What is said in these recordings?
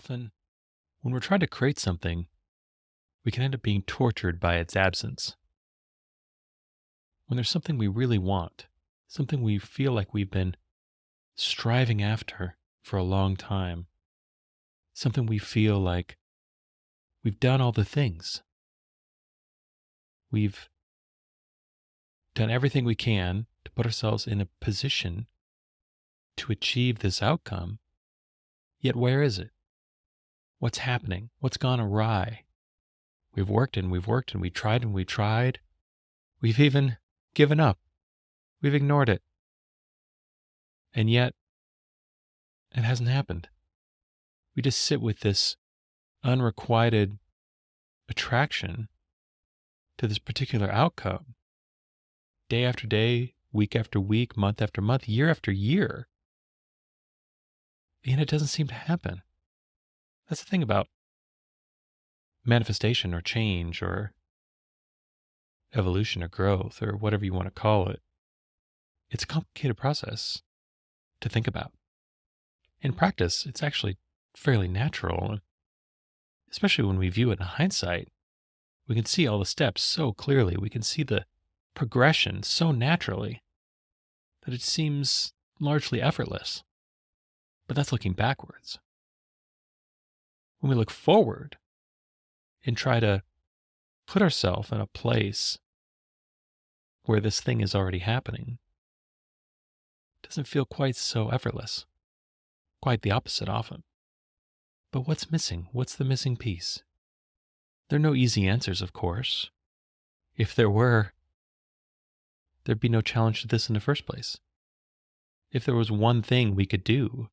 often, when we're trying to create something, we can end up being tortured by its absence. When there's something we really want, something we feel like we've been striving after for a long time, something we feel like we've done all the things, we've done everything we can to put ourselves in a position to achieve this outcome, yet where is it? What's happening? What's gone awry? We've worked and we've worked and we tried and we tried. We've even given up. We've ignored it. And yet, it hasn't happened. We just sit with this unrequited attraction to this particular outcome, day after day, week after week, month after month, year after year. And it doesn't seem to happen. That's the thing about manifestation or change or evolution or growth or whatever you want to call it. It's a complicated process to think about. In practice, it's actually fairly natural, especially when we view it in hindsight. We can see all the steps so clearly. We can see the progression so naturally that it seems largely effortless. But that's looking backwards. When we look forward and try to put ourselves in a place where this thing is already happening, it doesn't feel quite so effortless. Quite the opposite often. But what's missing? What's the missing piece? There are no easy answers, of course. If there were, there'd be no challenge to this in the first place. If there was one thing we could do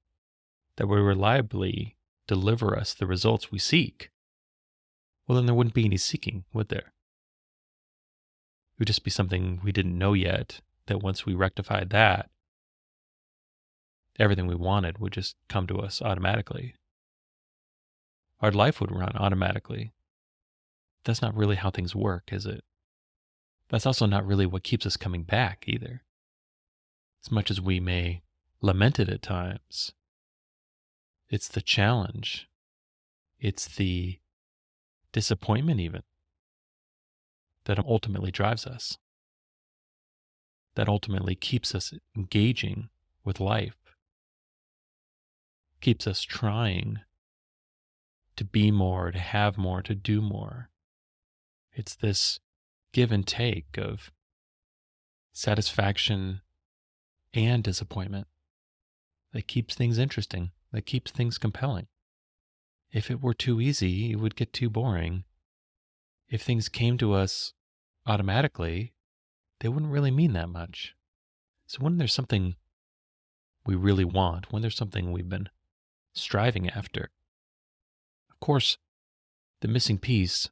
that would reliably deliver us the results we seek, well, then there wouldn't be any seeking, would there? It would just be something we didn't know yet, that once we rectified that, everything we wanted would just come to us automatically. Our life would run automatically. That's not really how things work, is it? That's also not really what keeps us coming back either. As much as we may lament it at times, it's the challenge. It's the disappointment even that ultimately drives us. That ultimately keeps us engaging with life. Keeps us trying to be more, to have more, to do more. It's this give and take of satisfaction and disappointment that keeps things interesting, that keeps things compelling. If it were too easy, it would get too boring. If things came to us automatically, they wouldn't really mean that much. So when there's something we really want, when there's something we've been striving after, of course, the missing piece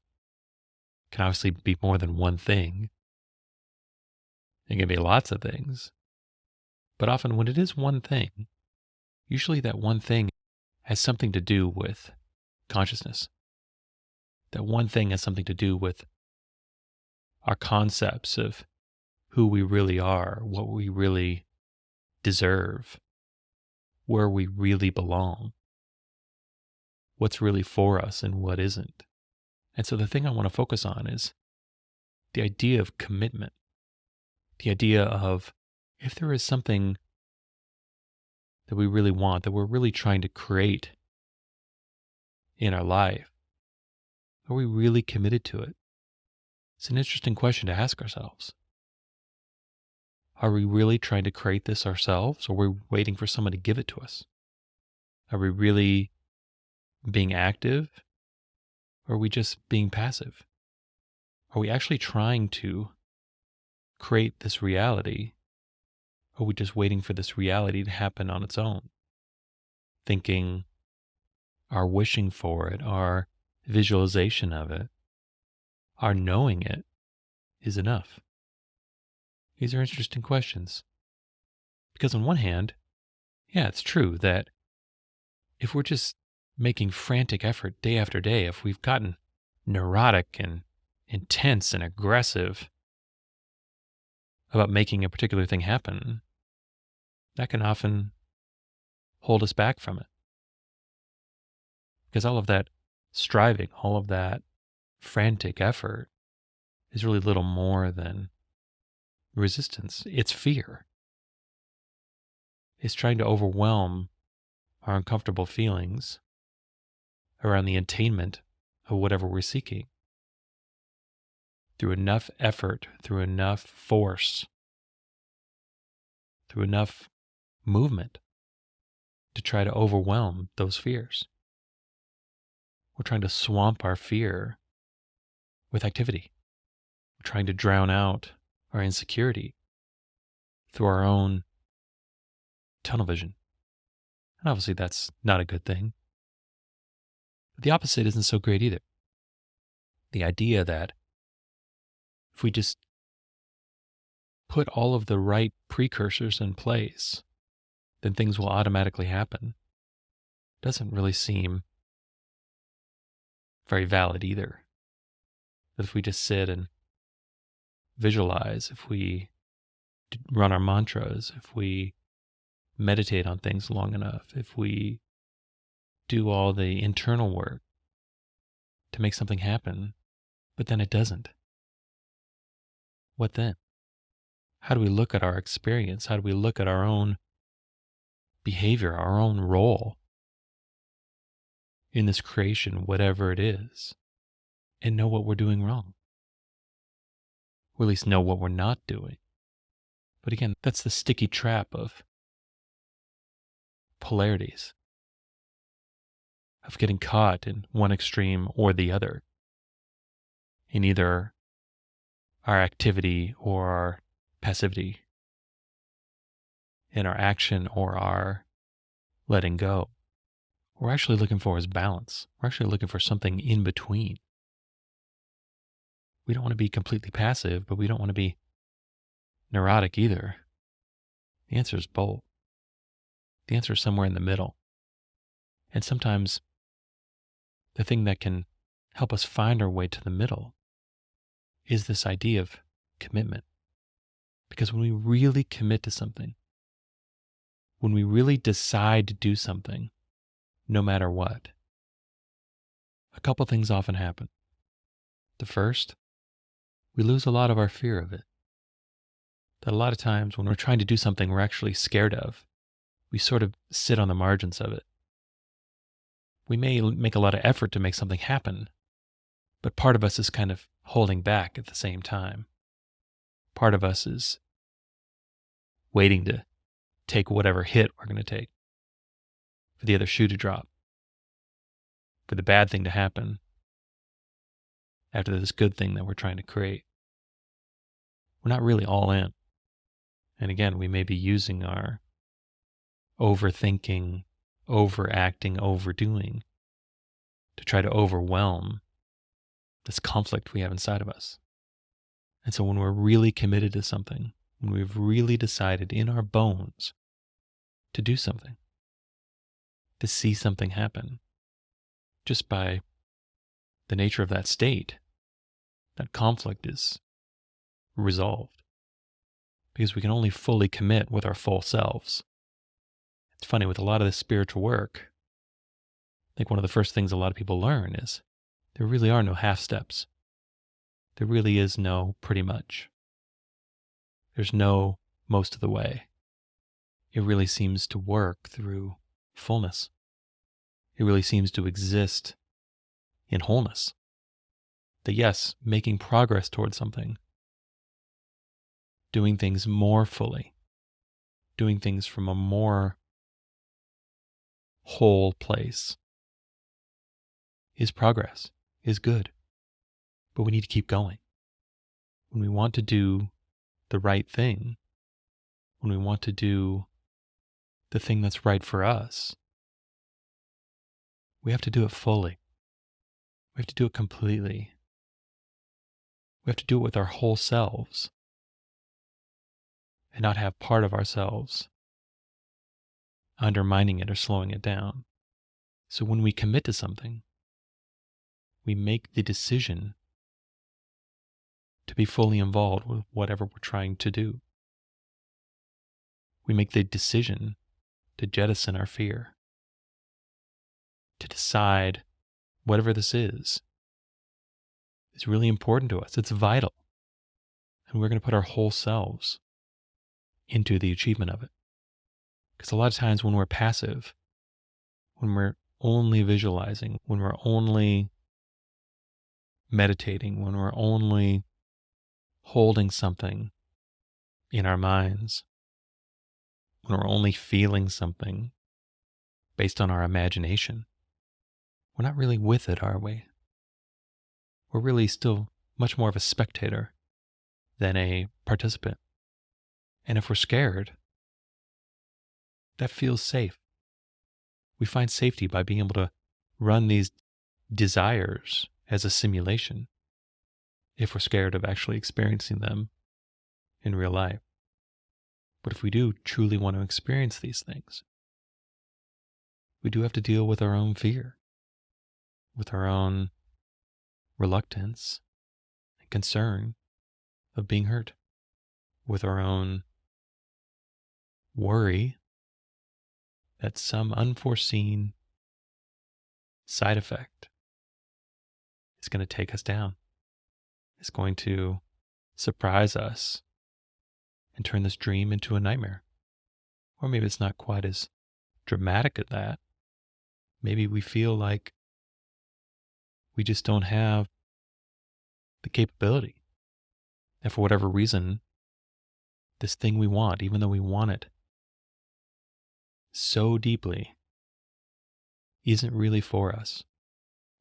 can obviously be more than one thing. It can be lots of things. But often when it is one thing, usually that one thing has something to do with consciousness. That one thing has something to do with our concepts of who we really are, what we really deserve, where we really belong, what's really for us and what isn't. And so the thing I want to focus on is the idea of commitment, the idea of if there is something that we really want, that we're really trying to create in our life, are we really committed to it? It's an interesting question to ask ourselves. Are we really trying to create this ourselves, or are we waiting for someone to give it to us? Are we really being active, or are we just being passive? Are we actually trying to create this reality, or are we just waiting for this reality to happen on its own? Thinking our wishing for it, our visualization of it, our knowing it is enough? These are interesting questions. Because on one hand, yeah, it's true that if we're just making frantic effort day after day, if we've gotten neurotic and intense and aggressive about making a particular thing happen, that can often hold us back from it. Because all of that striving, all of that frantic effort is really little more than resistance. It's fear. It's trying to overwhelm our uncomfortable feelings around the attainment of whatever we're seeking through enough effort, through enough force, through enough movement to try to overwhelm those fears. We're trying to swamp our fear with activity. We're trying to drown out our insecurity through our own tunnel vision. And obviously that's not a good thing. But the opposite isn't so great either. The idea that if we just put all of the right precursors in place, then things will automatically happen doesn't really seem very valid either. That if we just sit and visualize, if we run our mantras, if we meditate on things long enough, if we do all the internal work to make something happen, but then it doesn't, what then? How do we look at our experience? How do we look at our own behavior, our own role in this creation, whatever it is, and know what we're doing wrong? Or at least know what we're not doing. But again, that's the sticky trap of polarities, of getting caught in one extreme or the other, in either our activity or our passivity, in our action or our letting go. What we're actually looking for is balance. We're actually looking for something in between. We don't want to be completely passive, but we don't want to be neurotic either. The answer is both. The answer is somewhere in the middle. And sometimes the thing that can help us find our way to the middle is this idea of commitment. Because when we really commit to something, when we really decide to do something, no matter what, a couple things often happen. The first, we lose a lot of our fear of it. That a lot of times when we're trying to do something we're actually scared of, we sort of sit on the margins of it. We may make a lot of effort to make something happen, but part of us is kind of holding back at the same time. Part of us is waiting to take whatever hit we're going to take, for the other shoe to drop, for the bad thing to happen after this good thing that we're trying to create. We're not really all in. And again, we may be using our overthinking, overacting, overdoing to try to overwhelm this conflict we have inside of us. And so when we're really committed to something, when we've really decided in our bones to do something, to see something happen, just by the nature of that state, that conflict is resolved. Because we can only fully commit with our full selves. It's funny, with a lot of this spiritual work, I think one of the first things a lot of people learn is there really are no half steps. There really is no pretty much. There's no most of the way. It really seems to work through fullness. It really seems to exist in wholeness. That yes, making progress towards something, doing things more fully, doing things from a more whole place is progress, is good. But we need to keep going. When we want to do the right thing, when we want to do the thing that's right for us, we have to do it fully. We have to do it completely. We have to do it with our whole selves and not have part of ourselves undermining it or slowing it down. So when we commit to something, we make the decision to be fully involved with whatever we're trying to do. We make the decision to jettison our fear, to decide whatever this is really important to us. It's vital. And we're going to put our whole selves into the achievement of it. Because a lot of times when we're passive, when we're only visualizing, when we're only meditating, when we're only holding something in our minds, when we're only feeling something based on our imagination, we're not really with it, are we? We're really still much more of a spectator than a participant. And if we're scared, that feels safe. We find safety by being able to run these desires as a simulation if we're scared of actually experiencing them in real life. But if we do truly want to experience these things, we do have to deal with our own fear, with our own reluctance and concern of being hurt, with our own worry that some unforeseen side effect is going to take us down, is going to surprise us and turn this dream into a nightmare. Or maybe it's not quite as dramatic as that. Maybe we feel like we just don't have the capability. And for whatever reason, this thing we want, even though we want it so deeply, isn't really for us.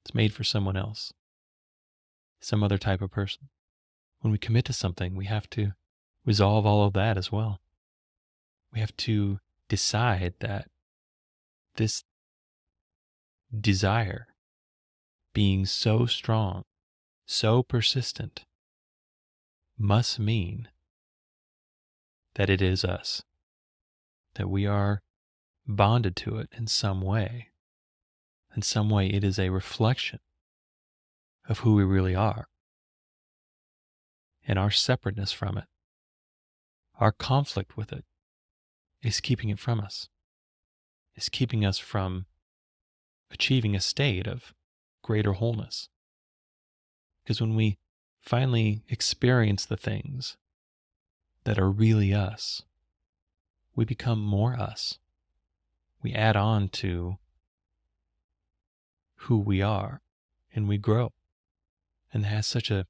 It's made for someone else, some other type of person. When we commit to something, we have to resolve all of that as well. We have to decide that this desire being so strong, so persistent, must mean that it is us, that we are bonded to it in some way. In some way, it is a reflection of who we really are. And our separateness from it, our conflict with it, is keeping it from us, is keeping us from achieving a state of greater wholeness. Because when we finally experience the things that are really us, we become more us. We add on to who we are, and we grow. And it has such a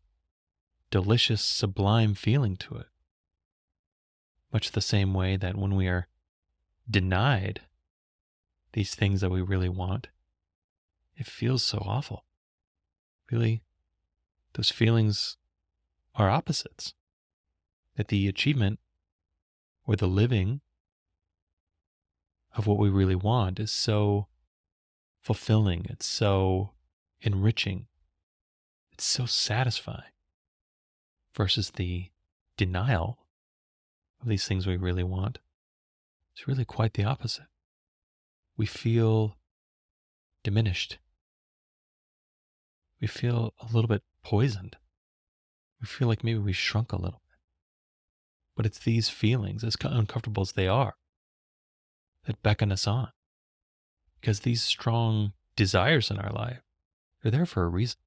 delicious, sublime feeling to it. Much the same way that when we are denied these things that we really want, it feels so awful. Really, those feelings are opposites. That the achievement or the living of what we really want is so fulfilling, it's so enriching, it's so satisfying, versus the denial of these things we really want. It's really quite the opposite. We feel diminished. We feel a little bit poisoned. We feel like maybe we shrunk a little bit. But it's these feelings, as uncomfortable as they are, that beckon us on. Because these strong desires in our life, they're there for a reason.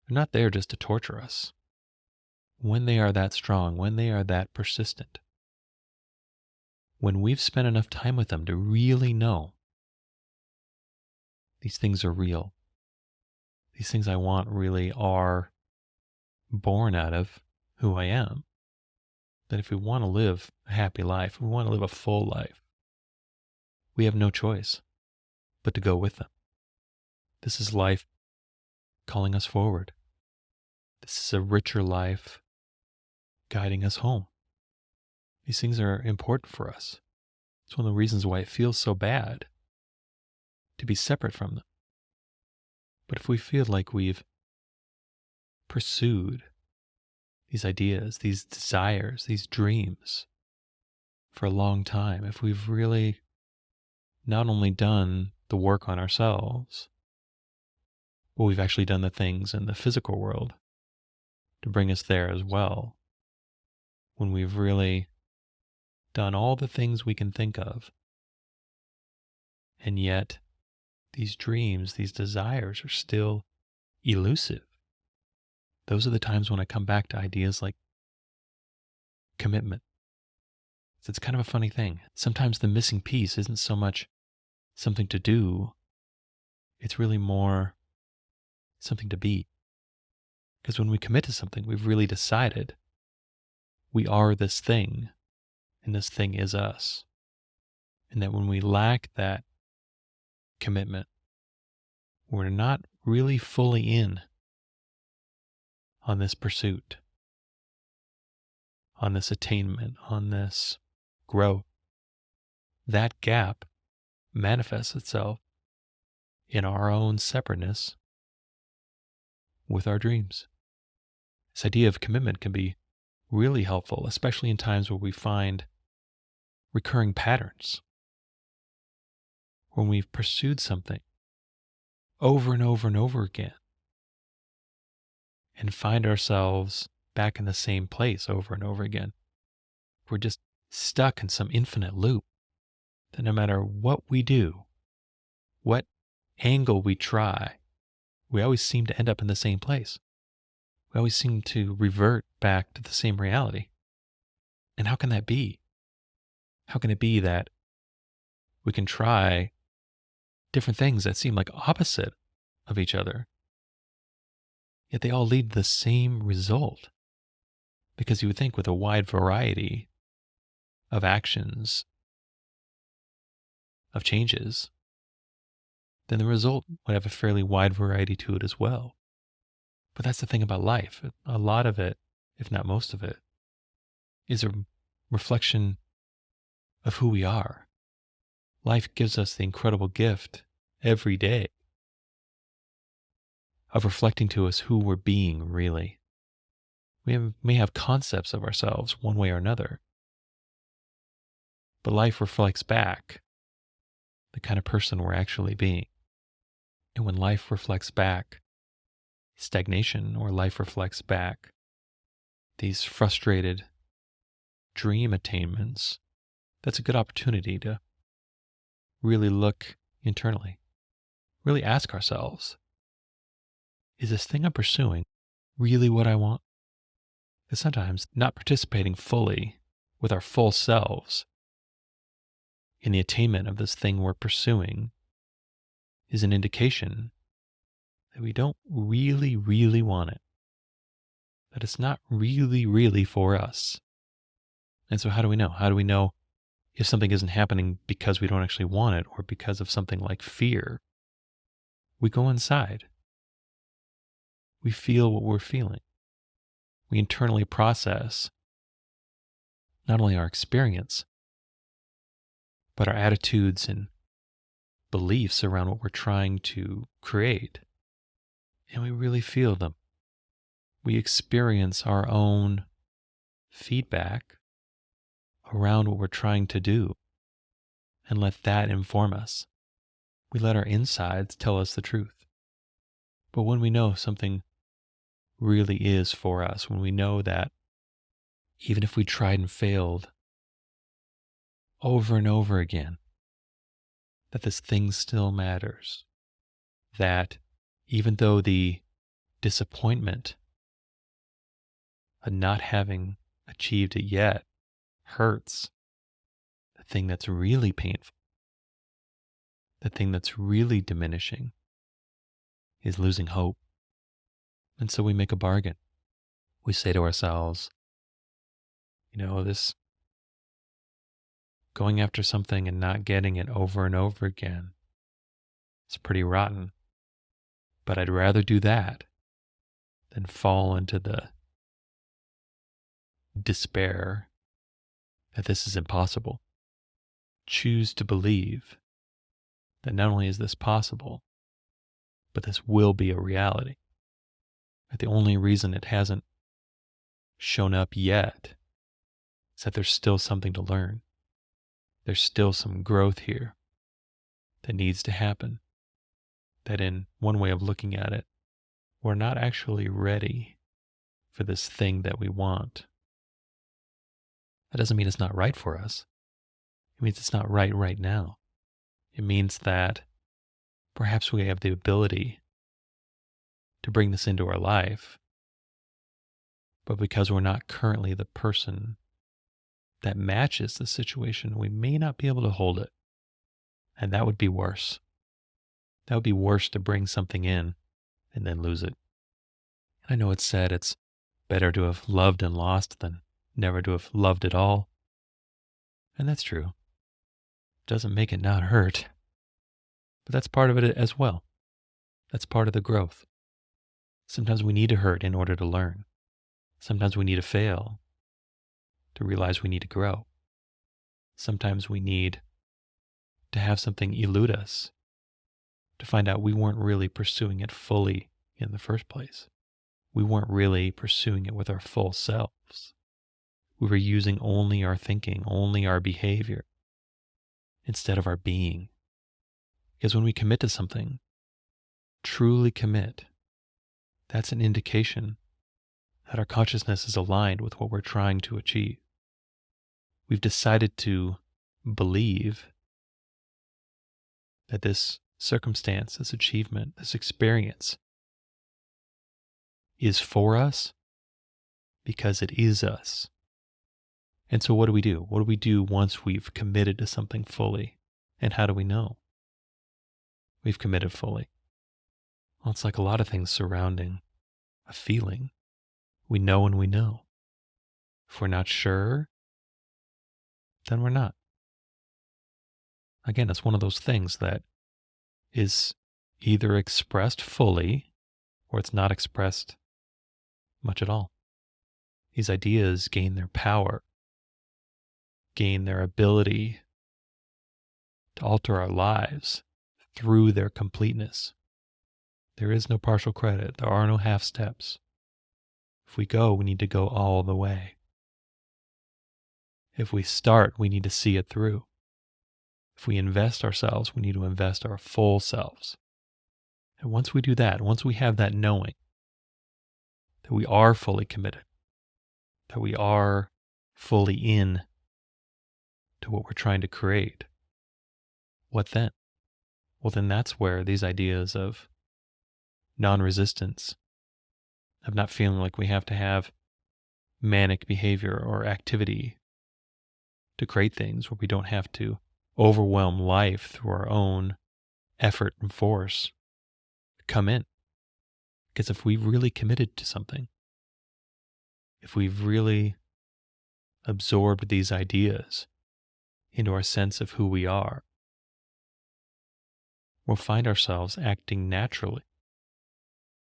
They're not there just to torture us. When they are that strong, when they are that persistent, when we've spent enough time with them to really know these things are real, these things I want really are born out of who I am, that if we want to live a happy life, if we want to live a full life, we have no choice but to go with them. This is life calling us forward. This is a richer life guiding us home. These things are important for us. It's one of the reasons why it feels so bad to be separate from them. But if we feel like we've pursued these ideas, these desires, these dreams for a long time, if we've really not only done the work on ourselves, but we've actually done the things in the physical world to bring us there as well, when we've really done all the things we can think of, and yet these dreams, these desires are still elusive. Those are the times when I come back to ideas like commitment. So it's kind of a funny thing. Sometimes the missing piece isn't so much something to do, it's really more something to be. Because when we commit to something, we've really decided we are this thing, and this thing is us. And that when we lack that commitment, we're not really fully in on this pursuit, on this attainment, on this growth. That gap manifests itself in our own separateness with our dreams. This idea of commitment can be really helpful, especially in times where we find recurring patterns. When we've pursued something over and over and over again and find ourselves back in the same place over and over again. We're just stuck in some infinite loop that no matter what we do, what angle we try, we always seem to end up in the same place. We always seem to revert back to the same reality. And how can that be? How can it be that we can try different things that seem like opposite of each other, yet they all lead to the same result? Because you would think with a wide variety of actions, of changes, then the result would have a fairly wide variety to it as well. But that's the thing about life. A lot of it, if not most of it, is a reflection of who we are. Life gives us the incredible gift every day of reflecting to us who we're being really. We may have concepts of ourselves one way or another, but life reflects back the kind of person we're actually being. And when life reflects back stagnation, or life reflects back these frustrated dream attainments, that's a good opportunity to really look internally, really ask ourselves, is this thing I'm pursuing really what I want? Because sometimes not participating fully with our full selves in the attainment of this thing we're pursuing is an indication that we don't really, really want it, that it's not really, really for us. And so how do we know? How do we know if something isn't happening because we don't actually want it, or because of something like fear? We go inside. We feel what we're feeling. We internally process not only our experience, but our attitudes and beliefs around what we're trying to create. And we really feel them. We experience our own feedback around what we're trying to do and let that inform us. We let our insides tell us the truth. But when we know something really is for us, when we know that even if we tried and failed over and over again, that this thing still matters, that even though the disappointment of not having achieved it yet hurts, the thing that's really painful, the thing that's really diminishing, is losing hope. And so we make a bargain. We say to ourselves, this going after something and not getting it over and over again, it's pretty rotten. But I'd rather do that than fall into the despair that this is impossible. Choose to believe that not only is this possible, but this will be a reality. That the only reason it hasn't shown up yet is that there's still something to learn. There's still some growth here that needs to happen. That in one way of looking at it, we're not actually ready for this thing that we want. That doesn't mean it's not right for us. It means it's not right now. It means that Perhaps we have the ability to bring this into our life, but because we're not currently the person that matches the situation, we may not be able to hold it. And that would be worse. That would be worse to bring something in and then lose it. I know it's said it's better to have loved and lost than never to have loved at all. And that's true. Doesn't make it not hurt. But that's part of it as well. That's part of the growth. Sometimes we need to hurt in order to learn. Sometimes we need to fail to realize we need to grow. Sometimes we need to have something elude us to find out we weren't really pursuing it fully in the first place. We weren't really pursuing it with our full selves. We were using only our thinking, only our behavior, instead of our being. Because when we commit to something, truly commit, that's an indication that our consciousness is aligned with what we're trying to achieve. We've decided to believe that this circumstance, this achievement, this experience is for us because it is us. And so what do we do? What do we do once we've committed to something fully? And how do we know we've committed fully? Well, it's like a lot of things surrounding a feeling. We know when we know. If we're not sure, then we're not. Again, it's one of those things that is either expressed fully or it's not expressed much at all. These ideas gain their power, gain their ability to alter our lives through their completeness. There is no partial credit. There are no half steps. If we go, we need to go all the way. If we start, we need to see it through. If we invest ourselves, we need to invest our full selves. And once we do that, once we have that knowing that we are fully committed, that we are fully in to what we're trying to create, what then? Well, then that's where these ideas of non-resistance, of not feeling like we have to have manic behavior or activity to create things, where we don't have to overwhelm life through our own effort and force, come in. Because if we've really committed to something, if we've really absorbed these ideas into our sense of who we are, we'll find ourselves acting naturally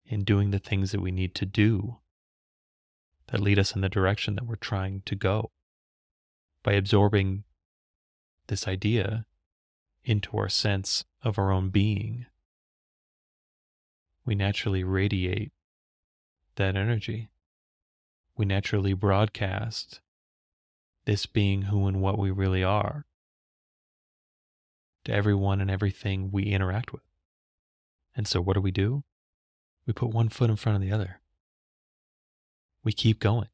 in doing the things that we need to do that lead us in the direction that we're trying to go. By absorbing this idea into our sense of our own being, we naturally radiate that energy. We naturally broadcast this being who and what we really are to everyone and everything we interact with. And so what do? We put one foot in front of the other. We keep going.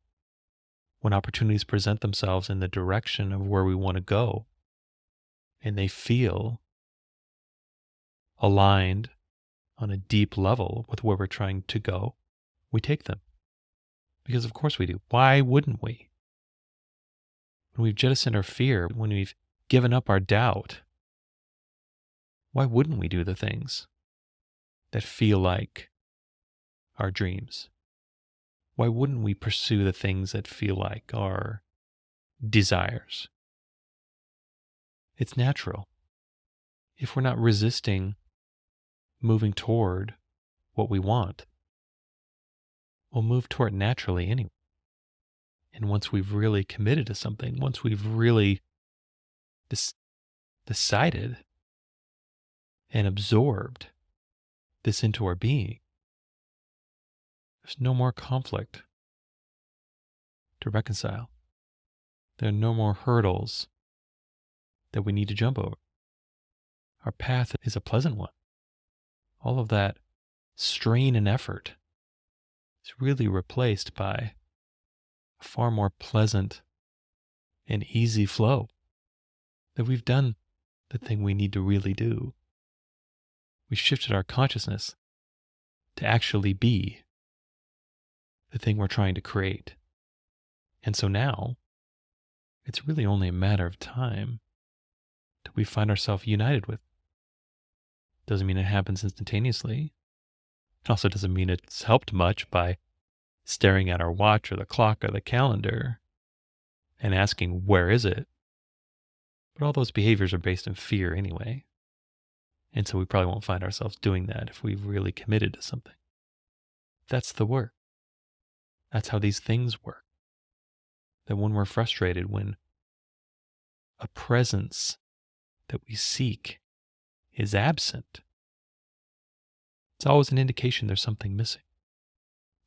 When opportunities present themselves in the direction of where we want to go, and they feel aligned on a deep level with where we're trying to go, we take them. Because of course we do. Why wouldn't we? When we've jettisoned our fear, when we've given up our doubt, why wouldn't we do the things that feel like our dreams? Why wouldn't we pursue the things that feel like our desires? It's natural. If we're not resisting moving toward what we want, we'll move toward it naturally anyway. And once we've really committed to something, once we've really decided and absorbed this into our being, there's no more conflict to reconcile. There are no more hurdles that we need to jump over. Our path is a pleasant one. All of that strain and effort is really replaced by a far more pleasant and easy flow, that we've done the thing we need to really do. We shifted our consciousness to actually be the thing we're trying to create. And so now, it's really only a matter of time till we find ourselves united with. Doesn't mean it happens instantaneously. It also doesn't mean it's helped much by staring at our watch or the clock or the calendar and asking, where is it? But all those behaviors are based in fear anyway. And so we probably won't find ourselves doing that if we've really committed to something. That's the work. That's how these things work. That when we're frustrated, when a presence that we seek is absent, it's always an indication there's something missing.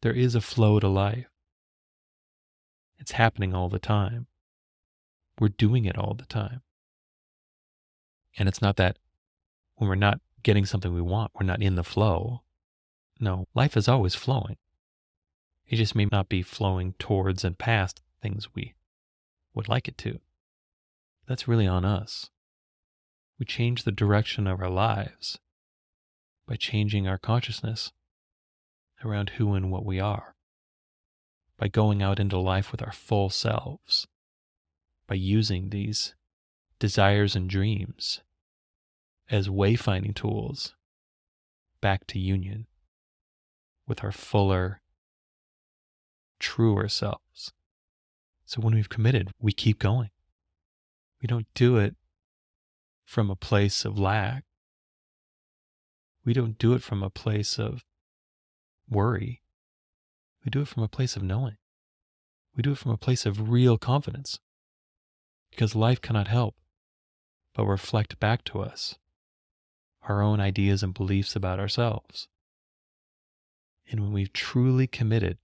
There is a flow to life. It's happening all the time. We're doing it all the time. And it's not that when we're not getting something we want, we're not in the flow. No, life is always flowing. It just may not be flowing towards and past things we would like it to. That's really on us. We change the direction of our lives by changing our consciousness around who and what we are, by going out into life with our full selves, by using these desires and dreams as wayfinding tools back to union with our fuller, truer selves. So when we've committed, we keep going. We don't do it from a place of lack. We don't do it from a place of worry. We do it from a place of knowing. We do it from a place of real confidence, because life cannot help but reflect back to us our own ideas and beliefs about ourselves. And when we've truly committed,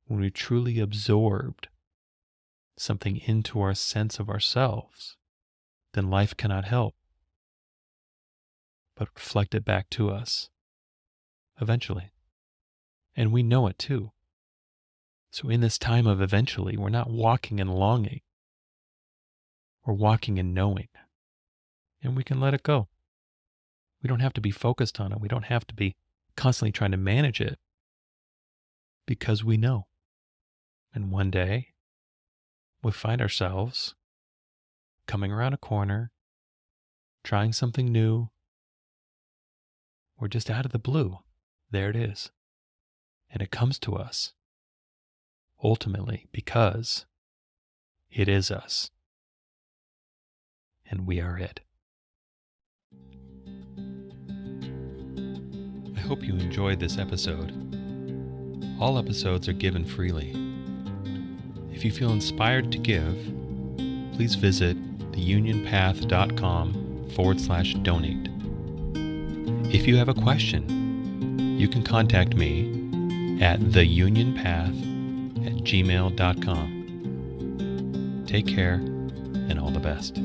when we've truly absorbed something into our sense of ourselves, then life cannot help but reflect it back to us eventually. And we know it too. So in this time of eventually, we're not walking in longing. We're walking in knowing. And we can let it go. We don't have to be focused on it. We don't have to be constantly trying to manage it, because we know. And one day, we find ourselves coming around a corner, trying something new, or just out of the blue, there it is. And it comes to us, ultimately, because it is us. And we are it. I hope you enjoyed this episode. All episodes are given freely. If you feel inspired to give, please visit theunionpath.com/donate. If you have a question, you can contact me at theunionpath@gmail.com. Take care and all the best.